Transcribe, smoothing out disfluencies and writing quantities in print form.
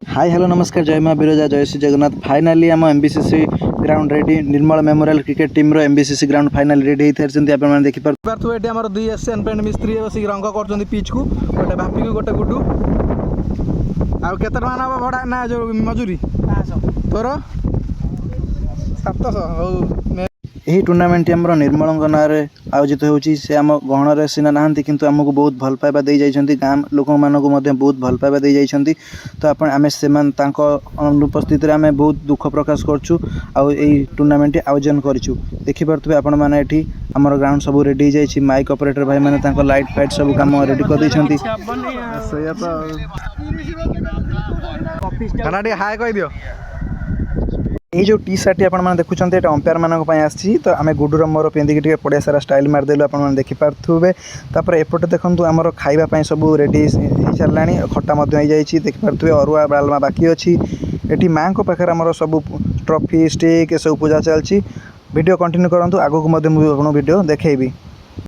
Hi hello नमस्कार जय माँ बिरजा जय श्री जगन्नाथ फाइनाली आम एमबीसीसी ग्राउंड रेडी निर्मल मेमोरियल क्रिकेट टीम रो एमबीसीसी ग्राउंड फाइनल रेडी होती आप देखी पार्थ ये आम दुई एसियन पेंट मिस्त्री बस रंग कर पिच को गोटे भापी को गोटे गुडू आउ केते टका ना भड़ा ना जो मजूरी तोर 700 यही टूर्नामेंट आम निर्मल ना आयोजित होती से आम गहण सीना नहांती किंतु आमको बहुत भल पाइबा दे जाइछंती गाँ लोक मानक बहुत भल पाइबा दे जाइछंती तो आपण आमे सेमान तांको अनुपस्थिति आमे बहुत दुख प्रकाश करछु आ एई टूर्नामेंट आयोजन करछु देखि परतबे आपण माने एठी हमर ग्राउंड सब रेडी जाइछि माइक ऑपरेटर भाई माने तांको लाइट फाइट सब काम रेडी कर दैछंती सया तो कनाडी हाय कहि दियो ये जो टी शर्ट आपने देखुं ये अंपायर मानक आसी तो आम गुडूर मोर पिंधिकी पड़िया सारा स्टाइल मारदेलु आपने देखिपे तापर एपटे देखूँ आमर खाइबा सब रेडी हो सारा खटा देखिपे अरुआ डालमा बाकी अच्छी ये माँ को पाखे आमर सब ट्रॉफी स्टिक सब पूजा चलती वीडियो कंटिन्यू करूँ आगक वीडियो देखी।